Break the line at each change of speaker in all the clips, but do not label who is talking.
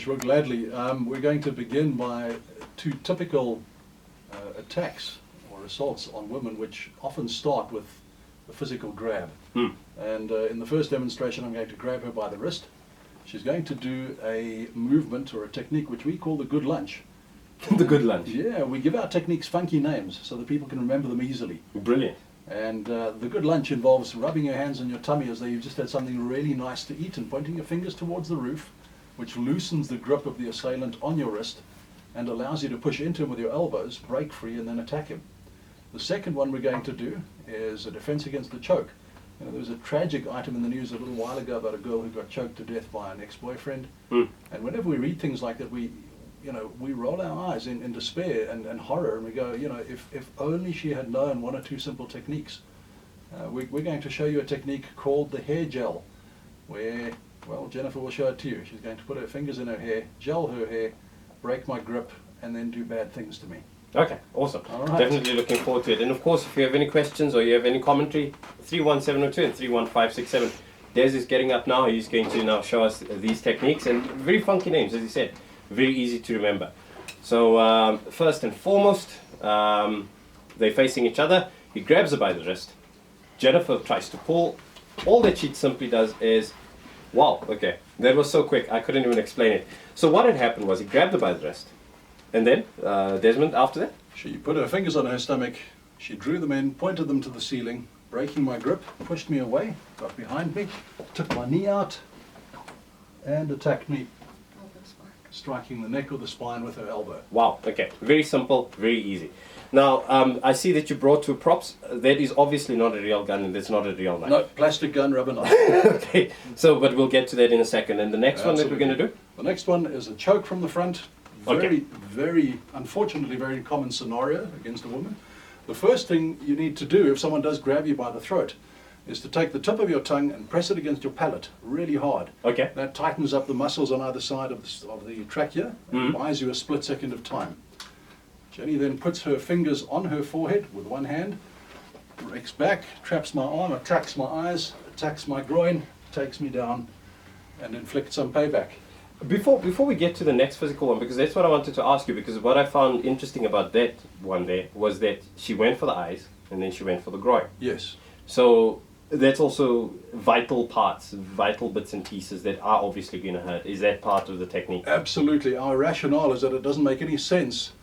Sure, gladly. We're going to begin by two typical attacks or assaults on women, which often start with a physical grab. And in the first demonstration, I'm going to grab her by the wrist. She's going to do a movement or a technique which we call the good lunge.
The good lunge.
Yeah, we give our techniques funky names so that people can remember them easily.
Brilliant.
And the good lunge involves rubbing your hands on your tummy as though you've just had something really nice to eat and pointing your fingers towards the roof, which loosens the grip of the assailant on your wrist and allows you to push into him with your elbows, break free, and then attack him. The second one we're going to do is a defense against the choke. You know, there was a tragic item in the news a little while ago about a girl who got choked to death by an ex-boyfriend. And whenever we read things like that, we roll our eyes in despair and horror, and we go, if only she had known one or two simple techniques. We're going to show you a technique called the hair gel, where, well, Jennifer will show it to you. She's going to put her fingers in her hair, gel her hair, break my grip, and then do bad things to me.
Okay, awesome.
All right.
Definitely looking forward to it. And of course, if you have any questions or you have any commentary, 31702 and 31567. Des is getting up now. He's going to now show us these techniques, and very funky names, as he said. Very easy to remember. So first and foremost, they're facing each other. He grabs her by the wrist. Jennifer tries to pull. All that she simply does is, wow, okay, that was so quick, I couldn't even explain it. So what had happened was he grabbed her by the wrist. And then, Desmond, after that?
She put her fingers on her stomach, she drew them in, pointed them to the ceiling, breaking my grip, pushed me away, got behind me, took my knee out, and attacked me, striking the neck or the spine with her elbow.
Wow, okay, very simple, very easy. Now, I see that you brought two props. That is obviously not a real gun, and that's not a real knife.
No, plastic gun, rubber knife.
Okay, so, but we'll get to that in a second. And the next one that we're going to do?
The next one is a choke from the front. Very, unfortunately, very common scenario against a woman. The first thing you need to do if someone does grab you by the throat is to take the tip of your tongue and press it against your palate really hard.
Okay.
That tightens up the muscles on either side of the trachea and buys you a split second of time. Jenny then puts her fingers on her forehead with one hand, breaks back, traps my arm, attacks my eyes, attacks my groin, takes me down, and inflicts some payback.
Before we get to the next physical one, because that's what I wanted to ask you, because what I found interesting about that one there was that she went for the eyes and then she went for the groin.
Yes.
So that's also vital parts, vital bits and pieces that are obviously going to hurt. Is that part of the technique?
Absolutely. Our rationale is that it doesn't make any sense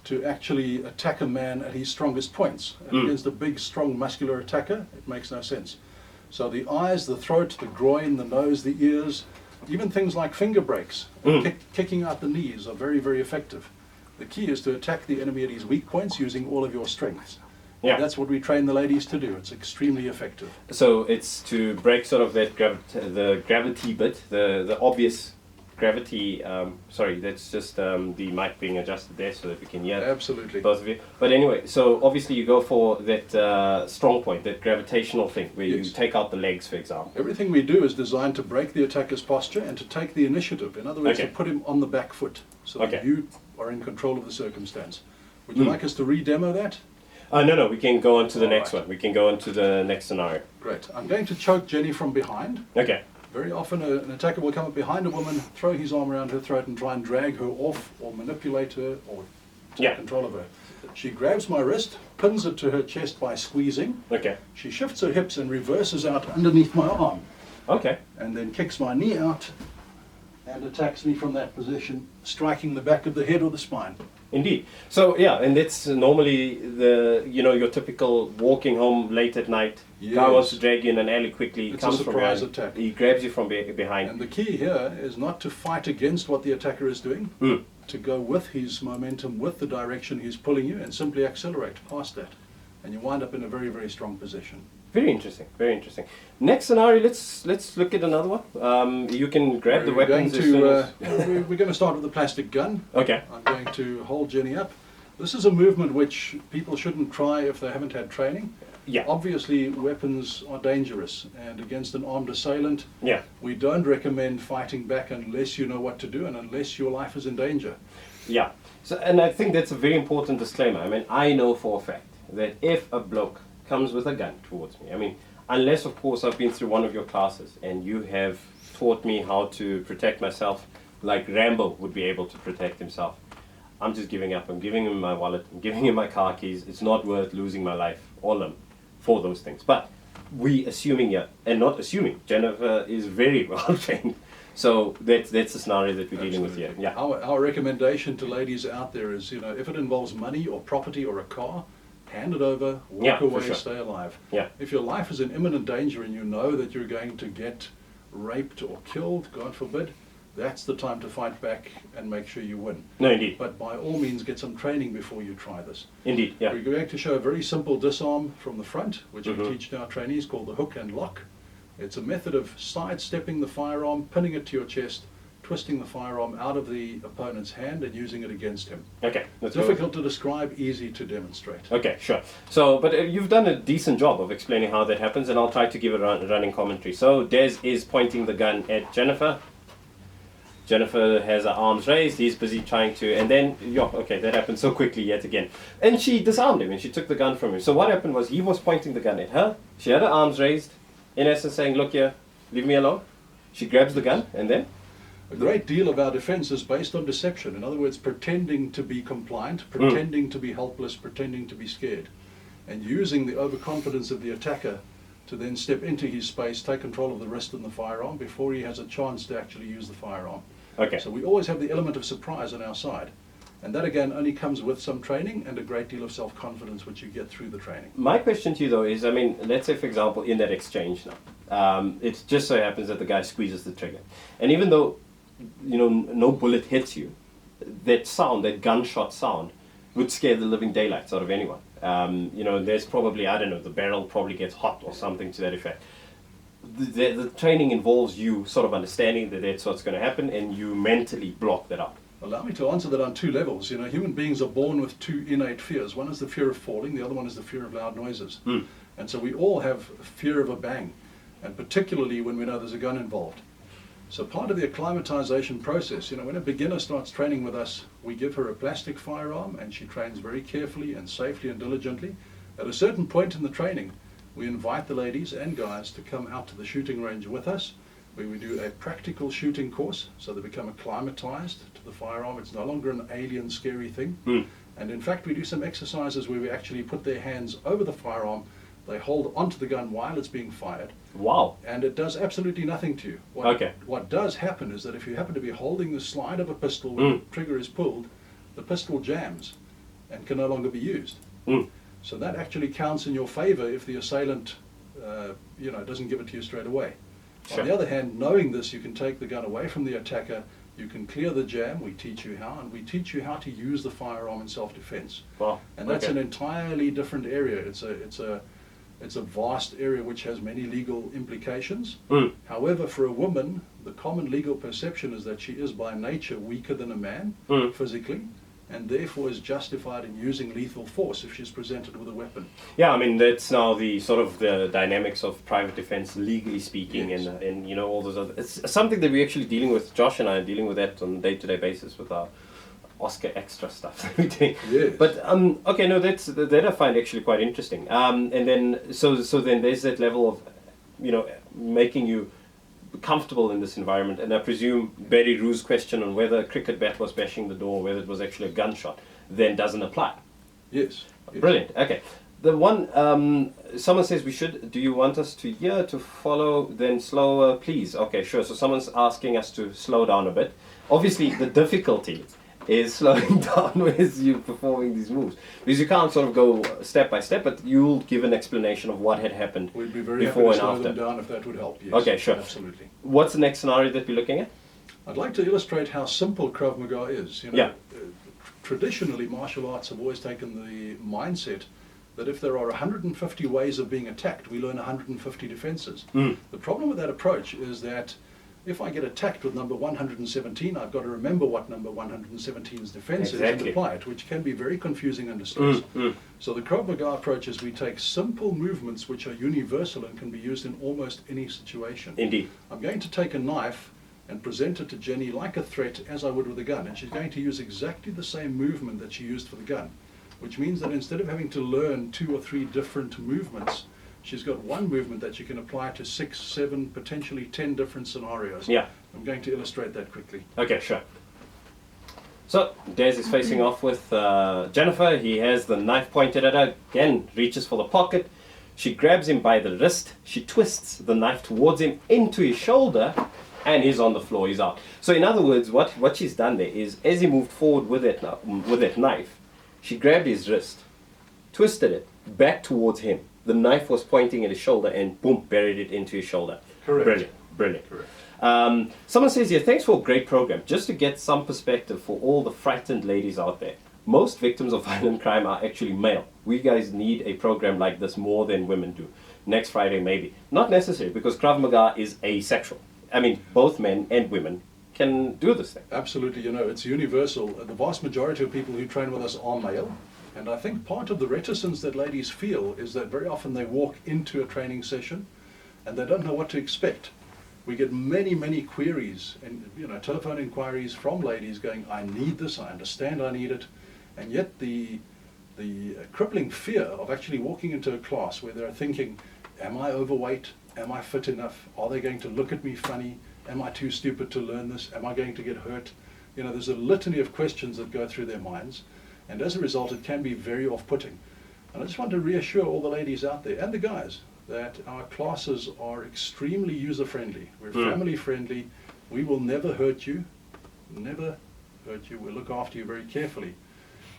to actually attack a man at his strongest points. And against a big, strong, muscular attacker, it makes no sense. So the eyes, the throat, the groin, the nose, the ears, even things like finger breaks, kicking out the knees are very, very effective. The key is to attack the enemy at his weak points using all of your strengths.
Yeah.
That's what we train the ladies to do. It's extremely effective.
So it's to break sort of that the gravity bit, the obvious gravity. Sorry, that's just the mic being adjusted there so that we can hear.
Absolutely.
Both of you. But anyway, so obviously you go for that strong point, that gravitational thing, where you take out the legs, for example.
Everything we do is designed to break the attacker's posture and to take the initiative. In other words, to put him on the back foot so that you are in control of the circumstance. Would you like us to re-demo that?
No, we can go on to the next one. We can go on to the next scenario.
Great. I'm going to choke Jenny from behind.
Okay.
Very often an attacker will come up behind a woman, throw his arm around her throat and try and drag her off or manipulate her or take control of her. She grabs my wrist, pins it to her chest by squeezing.
Okay.
She shifts her hips and reverses out underneath my arm.
Okay.
And then kicks my knee out and attacks me from that position, striking the back of the head or the spine.
Indeed. So yeah, and that's normally your typical walking home late at night.
Yes.
Guy wants to drag you in an alley quickly.
It's
comes
a surprise
from
attack.
He grabs you from behind.
And the key here is not to fight against what the attacker is doing, to go with his momentum, with the direction he's pulling you, and simply accelerate past that. And you wind up in a very, very strong position.
Very interesting, very interesting. Next scenario, let's look at another one. You can grab the weapons as soon as...
We're going to start with the plastic gun.
Okay.
I'm going to hold Jenny up. This is a movement which people shouldn't try if they haven't had training.
Yeah.
Obviously, weapons are dangerous, and against an armed assailant, we don't recommend fighting back unless you know what to do and unless your life is in danger.
Yeah. So, and I think that's a very important disclaimer. I mean, I know for a fact that if a bloke comes with a gun towards me, I mean, unless of course I've been through one of your classes and you have taught me how to protect myself like Rambo would be able to protect himself. I'm just giving up. I'm giving him my wallet. I'm giving him my car keys. It's not worth losing my life, all of them, for those things. But we assuming here, and not assuming, Jennifer is very well trained. So that's the scenario that we're dealing with here. Yeah.
Our recommendation to ladies out there is, if it involves money or property or a car, hand it over, walk away,
sure.
stay alive.
Yeah.
If your life is in imminent danger and you know that you're going to get raped or killed, God forbid, that's the time to fight back and make sure you win.
No, indeed.
But by all means, get some training before you try this.
Indeed, yeah.
We're going to show a very simple disarm from the front, which we teach to our trainees, called the hook and lock. It's a method of sidestepping the firearm, pinning it to your chest, twisting the firearm out of the opponent's hand and using it against him.
Okay.
Difficult to describe, easy to demonstrate.
Okay, sure. So, but you've done a decent job of explaining how that happens, and I'll try to give a running commentary. So, Des is pointing the gun at Jennifer. Jennifer has her arms raised, he's busy trying to, and then, okay, that happened so quickly yet again. And she disarmed him, and she took the gun from him. So what happened was, he was pointing the gun at her, she had her arms raised, in essence saying, look here, leave me alone. She grabs the gun, and then?
A great deal of our defense is based on deception. In other words, pretending to be compliant, pretending to be helpless, pretending to be scared, and using the overconfidence of the attacker to then step into his space, take control of the wrist and the firearm before he has a chance to actually use the firearm.
Okay.
So we always have the element of surprise on our side. And that again only comes with some training and a great deal of self-confidence which you get through the training.
My question to you though is, let's say for example in that exchange now, it just so happens that the guy squeezes the trigger. And even though, no bullet hits you, that sound, that gunshot sound, would scare the living daylights out of anyone. There's probably, I don't know, the barrel probably gets hot or something to that effect. The training involves you sort of understanding that that's what's going to happen and you mentally block that out.
Allow me to answer that on two levels. Human beings are born with two innate fears. One is the fear of falling, the other one is the fear of loud noises. And so we all have fear of a bang, and particularly when we know there's a gun involved. So part of the acclimatization process, when a beginner starts training with us, we give her a plastic firearm and she trains very carefully and safely and diligently. At a certain point in the training, we invite the ladies and guys to come out to the shooting range with us, where we do a practical shooting course, so they become acclimatized to the firearm. It's no longer an alien, scary thing. And in fact, we do some exercises where we actually put their hands over the firearm. They hold onto the gun while it's being fired.
Wow.
And it does absolutely nothing to you. What does happen is that if you happen to be holding the slide of a pistol when the trigger is pulled, the pistol jams and can no longer be used. So that actually counts in your favor if the assailant doesn't give it to you straight away.
Sure.
On the other hand, knowing this, you can take the gun away from the attacker, you can clear the jam, we teach you how, and we teach you how to use the firearm in self-defense.
Wow.
And that's an entirely different area. It's a vast area which has many legal implications. However, for a woman, the common legal perception is that she is by nature weaker than a man physically, and therefore is justified in using lethal force if she's presented with a weapon.
Yeah, that's now the sort of the dynamics of private defense, legally speaking,
Yes.
and all those other. It's something that we're actually dealing with. Josh and I are dealing with that on a day-to-day basis with our Oscar extra stuff that we do.
Yes.
But okay, no, that I find actually quite interesting. And then so then there's that level of making you comfortable in this environment, and I presume Barry Rue's question on whether a cricket bat was bashing the door, whether it was actually a gunshot, then doesn't apply.
Yes.
Brilliant. Okay. The one someone says we should. Do you want us to follow? Then slower, please. Okay, sure. So someone's asking us to slow down a bit. Obviously, the difficulty is slowing down as you're performing these moves, because you can't sort of go step by step, but you'll give an explanation of what had happened
We'd be very
before
happy to
and
slow
after.
them down if that would help. Yes.
Okay, sure.
Absolutely.
What's the next scenario that we're looking at?
I'd like to illustrate how simple Krav Maga is. Traditionally, martial arts have always taken the mindset that if there are 150 ways of being attacked, we learn 150 defenses. The problem with that approach is that if I get attacked with number 117, I've got to remember what number 117's defense is and apply it, which can be very confusing under stress. So the Krav Maga approach is we take simple movements which are universal and can be used in almost any situation.
Indeed.
I'm going to take a knife and present it to Jenny like a threat as I would with a gun, and she's going to use exactly the same movement that she used for the gun, which means that instead of having to learn 2 or 3 different movements, she's got one movement that you can apply to 6, 7, potentially 10 different scenarios.
Yeah.
I'm going to illustrate that quickly.
Okay, sure. So, Des is facing off with Jennifer. He has the knife pointed at her. Again, reaches for the pocket. She grabs him by the wrist. She twists the knife towards him into his shoulder, and he's on the floor. He's out. So, in other words, what she's done there is, as he moved forward with that knife, she grabbed his wrist, twisted it back towards him. The knife was pointing at his shoulder, and boom, buried it into his shoulder.
Correct.
Brilliant, brilliant.
Correct.
Someone says here, thanks for a great program. Just to get some perspective for all the frightened ladies out there. Most victims of violent crime are actually male. We guys need a program like this more than women do. Next Friday, maybe. Not necessary, because Krav Mega is asexual. I mean, both men and women can do this thing.
Absolutely, it's universal. The vast majority of people who train with us are male. And I think part of the reticence that ladies feel is that very often they walk into a training session and they don't know what to expect. We get many, many queries and telephone inquiries from ladies going, I need this, I understand I need it. And yet the crippling fear of actually walking into a class where they're thinking, am I overweight? Am I fit enough? Are they going to look at me funny? Am I too stupid to learn this? Am I going to get hurt? There's a litany of questions that go through their minds. And as a result, it can be very off-putting. And I just want to reassure all the ladies out there, and the guys, that our classes are extremely user-friendly. We're family-friendly. We will never hurt you. Never hurt you. We'll look after you very carefully.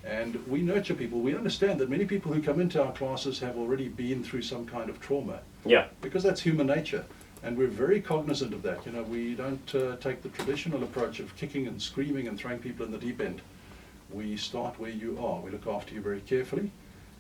And we nurture people. We understand that many people who come into our classes have already been through some kind of trauma.
Yeah.
Because that's human nature. And we're very cognizant of that. We don't take the traditional approach of kicking and screaming and throwing people in the deep end. We start where you are. We look after you very carefully.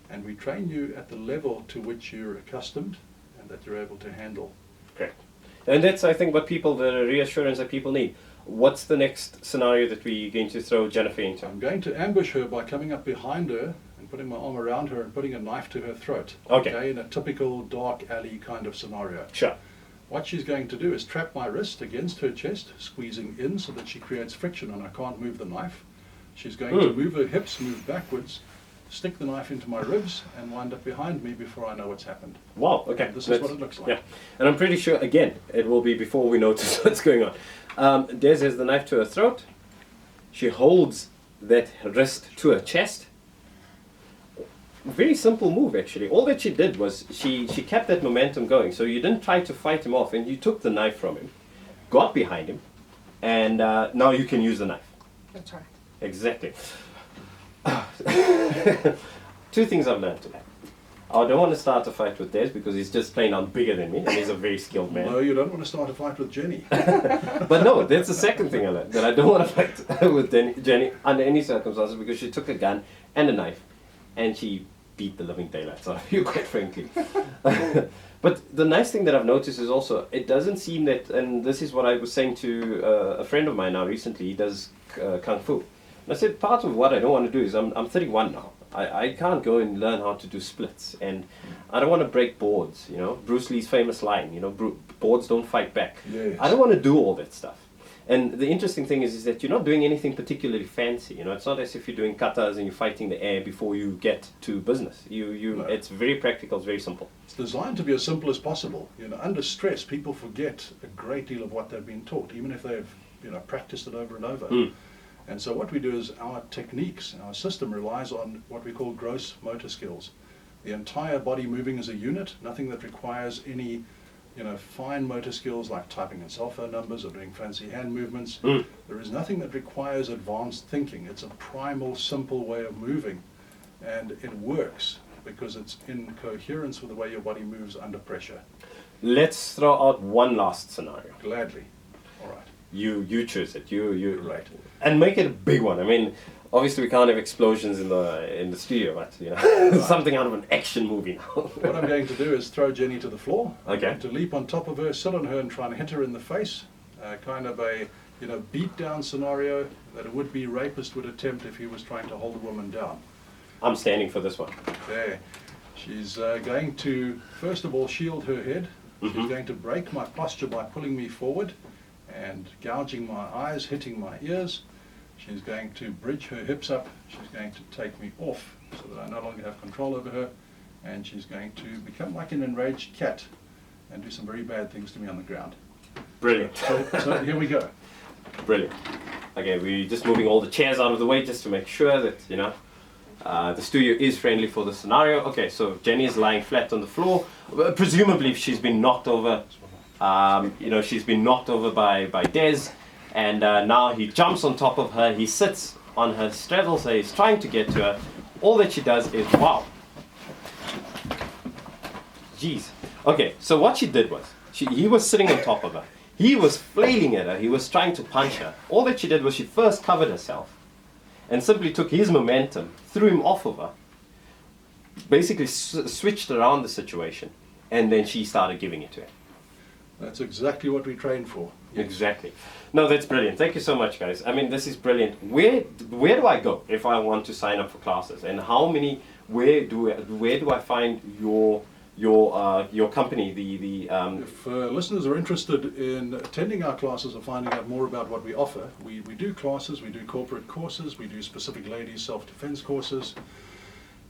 And we train you at the level to which you're accustomed and that you're able to handle.
Correct. And that's, I think, the reassurance that people need. What's the next scenario that we're going to throw Jennifer into?
I'm going to ambush her by coming up behind her and putting my arm around her and putting a knife to her throat.
Okay.
In a typical dark alley kind of scenario.
Sure.
What she's going to do is trap my wrist against her chest, squeezing in so that she creates friction and I can't move the knife. She's going to move her hips, move backwards, stick the knife into my ribs and wind up behind me before I know what's happened.
Wow, okay.
And this is what it looks like.
Yeah, and I'm pretty sure, again, it will be before we notice what's going on. Des has the knife to her throat. She holds that wrist to her chest. Very simple move, actually. All that she did was she kept that momentum going. So you didn't try to fight him off, and you took the knife from him, got behind him, and now you can use the knife.
That's right.
Exactly. Two things I've learned today. I don't want to start a fight with Des because he's just plain out bigger than me and he's a very skilled man.
No, you don't want to start a fight with Jenny.
But no, that's the second thing I learned, that I don't want to fight with Jenny under any circumstances because she took a gun and a knife and she beat the living daylights out of you, quite frankly. But the nice thing that I've noticed is also, it doesn't seem that, and this is what I was saying to a friend of mine now recently, he does Kung Fu. And I said, part of what I don't want to do is, I'm 31 now. I can't go and learn how to do splits, and I don't want to break boards, Bruce Lee's famous line, boards don't fight back.
Yes.
I don't want to do all that stuff. And the interesting thing is that you're not doing anything particularly fancy, It's not as if you're doing katas and you're fighting the air before you get to business.
No.
It's very practical, it's very simple.
It's designed to be as simple as possible. Under stress, people forget a great deal of what they've been taught, even if they've, practiced it over and over. And so what we do is our techniques, our system relies on what we call gross motor skills. The entire body moving as a unit, nothing that requires any fine motor skills like typing in cell phone numbers or doing fancy hand movements. There is nothing that requires advanced thinking. It's a primal, simple way of moving. And it works because it's in coherence with the way your body moves under pressure.
Let's throw out one last scenario.
Gladly. All right.
You choose it. You
Right.
And make it a big one. I mean, obviously we can't have explosions in the studio, but something out of an action movie now.
What I'm going to do is throw Jenny to the floor.
Okay.
I'm going to leap on top of her, sit on her and try and hit her in the face. Kind of a beat down scenario that a would-be rapist would attempt if he was trying to hold a woman down.
I'm standing for this one.
There. She's going to, first of all, shield her head. She's going to break my posture by pulling me forward and gouging my eyes, hitting my ears. She's going to bridge her hips up. She's going to take me off so that I no longer have control over her. And she's going to become like an enraged cat and do some very bad things to me on the ground.
Brilliant.
So here we go.
Brilliant. Okay, we're just moving all the chairs out of the way just to make sure that, the studio is friendly for the scenario. Okay, so Jenny is lying flat on the floor. Presumably she's been knocked over, she's been knocked over by Des, and now he jumps on top of her, he sits on her straddle, so he's trying to get to her. All that she does is, wow. Jeez. Okay, so what she did was, he was sitting on top of her. He was flailing at her, he was trying to punch her. All that she did was she first covered herself and simply took his momentum, threw him off of her, basically switched around the situation, and then she started giving it to him.
That's exactly what we trained for. Yes.
Exactly. No, that's brilliant. Thank you so much, guys. I mean, this is brilliant. Where do I go if I want to sign up for classes? And where do I find your company?
If listeners are interested in attending our classes or finding out more about what we offer, we do classes, we do corporate courses, we do specific ladies self-defense courses,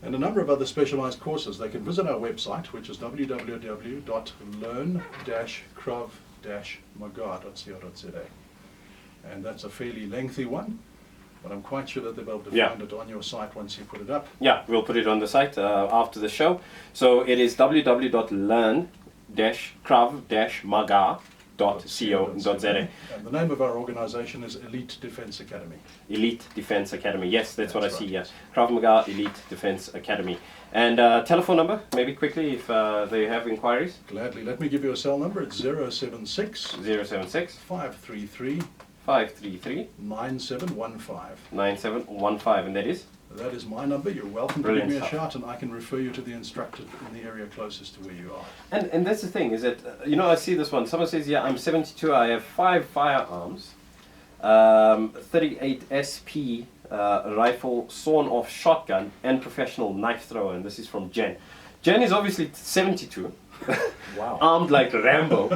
and a number of other specialized courses. They can visit our website, which is www.learn-krav-maga.co.za. And that's a fairly lengthy one, but I'm quite sure that they'll be able to find it on your site once you put it up.
Yeah, we'll put it on the site after the show. So it is www.learn-krav-maga.co.za.
And the name of our organization is Elite Defense Academy.
Elite Defense Academy. Yes, that's what I see.
Right.
Yes, Krav Maga Elite Defense Academy. And telephone number, maybe quickly, if they have inquiries.
Gladly. Let me give you a cell number. It's 076
076
533
533
9715.
9715, and that is?
That is my number. You're welcome
Brilliant
to give me a
stuff.
shout, and I can refer you to the instructor in the area closest to where you are.
And that's the thing, is that, I see this one. Someone says, yeah, I'm 72, I have 5 firearms, 38 SP rifle, sawn-off shotgun, and professional knife thrower. And this is from Jen. Jen is obviously 72.
Wow.
Armed like Rambo.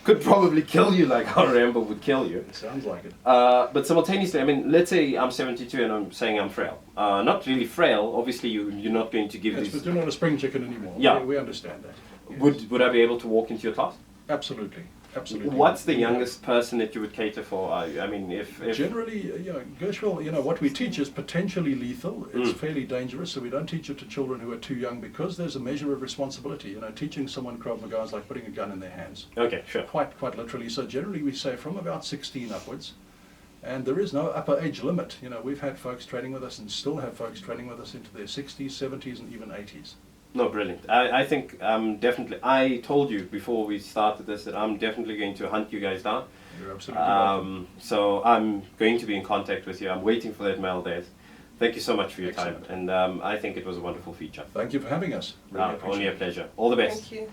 Could probably kill you like how Rambo would kill you.
It sounds like it.
But simultaneously, I mean, let's say I'm 72 and I'm saying I'm frail. Not really frail. Obviously, you're not going to give
Yes,
these.
but you're not a spring chicken anymore.
Yeah.
We understand that. Yes.
Would I be able to walk into your class?
Absolutely. Absolutely.
What's the youngest person that you would cater for? I mean, if
Generally, Gushwell, what we teach is potentially lethal. It's fairly dangerous, so we don't teach it to children who are too young because there's a measure of responsibility. Teaching someone Krav Maga is like putting a gun in their hands.
Okay, sure.
Quite literally. So generally we say from about 16 upwards, and there is no upper age limit. We've had folks training with us and still have folks training with us into their 60s, 70s, and even 80s.
No, brilliant. I think definitely. I told you before we started this that I'm definitely going to hunt you guys down.
You're absolutely welcome.
So I'm going to be in contact with you. I'm waiting for that mail, Des. Thank you so much for your
Excellent.
time, and I think it was a wonderful feature.
Thank you for having us. Really appreciate
Only a
it.
pleasure. All the best.
Thank you.